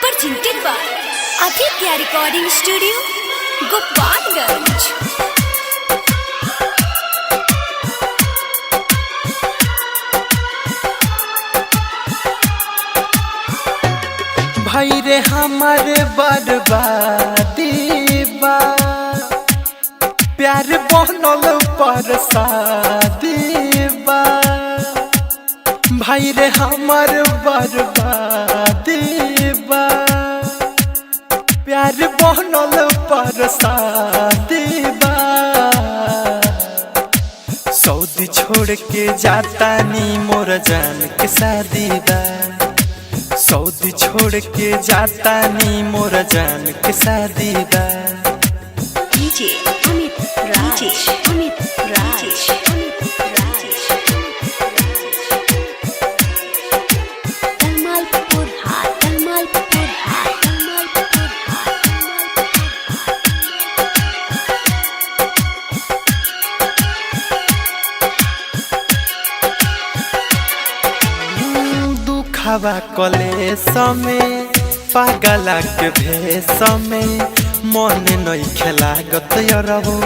presented by Aditya Recording Studio, Gopalganj। भाई रे हमारे बर्बादी बा, प्यार बनल पर शादी बा। भाई रे हमार बर्बादी बा, प्यार बनल पर शादी बा। सऊदी छोड़ के जाता नी मोर जान के शादी बा। सऊदी छोड़ के जाता नी मोर जान के शादी बा। DJ Amit Raj, Amit Raj, Amit Raj, Dalmalpur Hat, Dalmalpur Hat, Dalmalpur Hat, दुखवा कलेस में पागला के भेष में मन नहीं खेलागत रहो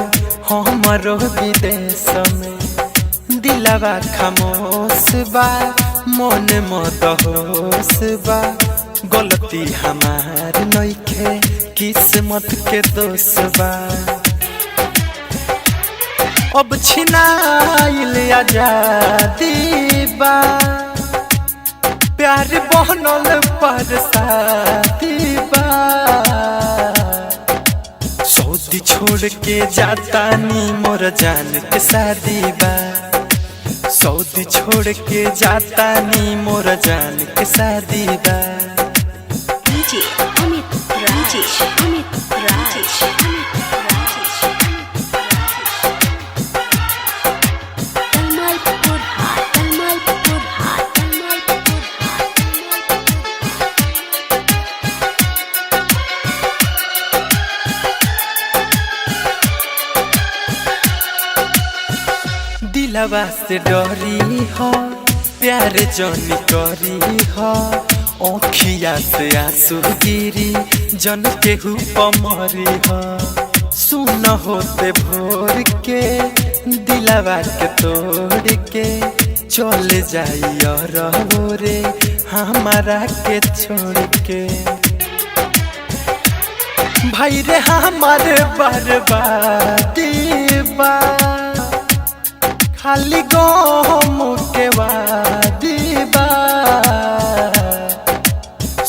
हमारो विदेश में। दिलवा खामोश बा मन मदहोश बा, गलती हमार नइखे किस्मत के दोष बा। अब छिनाइल आजादी बा, प्यार बनल पर शादी बा। सऊदी छोड़ के जाता नी मोर जान के शादी बा। सऊदी छोड़ के जाता नी मोर जान के शादी बा। DJ Amit Raj, Amit Raj, Amit Raj, Dalmalpur Hat, Dalmalpur Hat, Dalmalpur Hat, दिलवा से डरी हो प्यार जनी करी हो, ओखिया से आंसू गिरी जन केहू पमरी हो। सुन होते भोर के दिलवा के तोड़ के चल जाई रे हमारा के छोड़ के। भाई रे हमारे बर्बादी बा, खाली गम के वादी बा।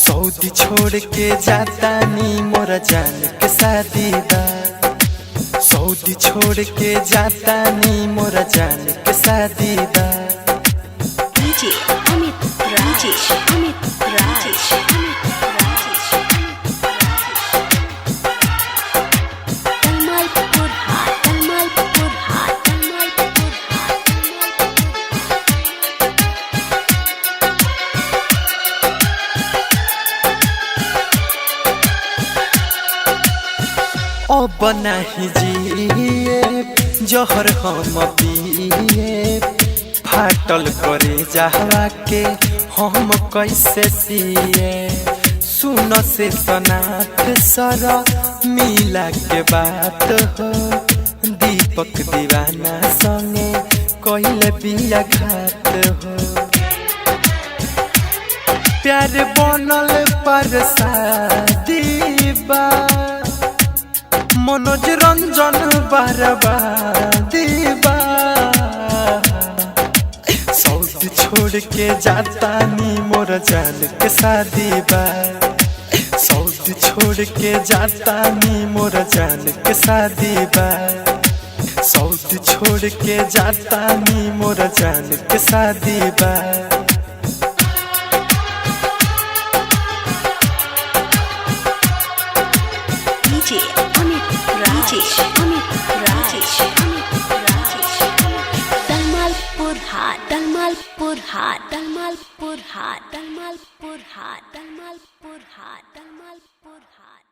सऊदी छोड़ के जाता नी मोर जान के शादी बा। सऊदी छोड़ के जाता नी मोर जान के शादी बा। DJ Amit Raj, Amit Raj, Amit Raj, Dalmalpur Hat, Dalmalpur Hat, Dalmalpur Hat, अब नहीं जिए जहर हम पिए, फाटल करे जहवा के हम कैसे सिए। सुन से सनात सर मिला के बात हो, दीपक दीवाना संगे कहले बिया घात हो। प्यार बनल पर शादी बा, मनोज रंजन बर्बादी बा। सऊदी छोड़ के जाता नी मोर जान के शादी बा। सऊदी छोड़ के जाता नी मोर जान के शादी बा। सऊदी छोड़ के जाता नी मोर जान के शादी बा। DJ Amit Raj, Amit Raj, Amit Raj, Dalmalpur Hat, Dalmalpur Hat, Dalmalpur Hat, Dalmalpur Hat, Dalmalpur Hat, Dalmalpur Hat.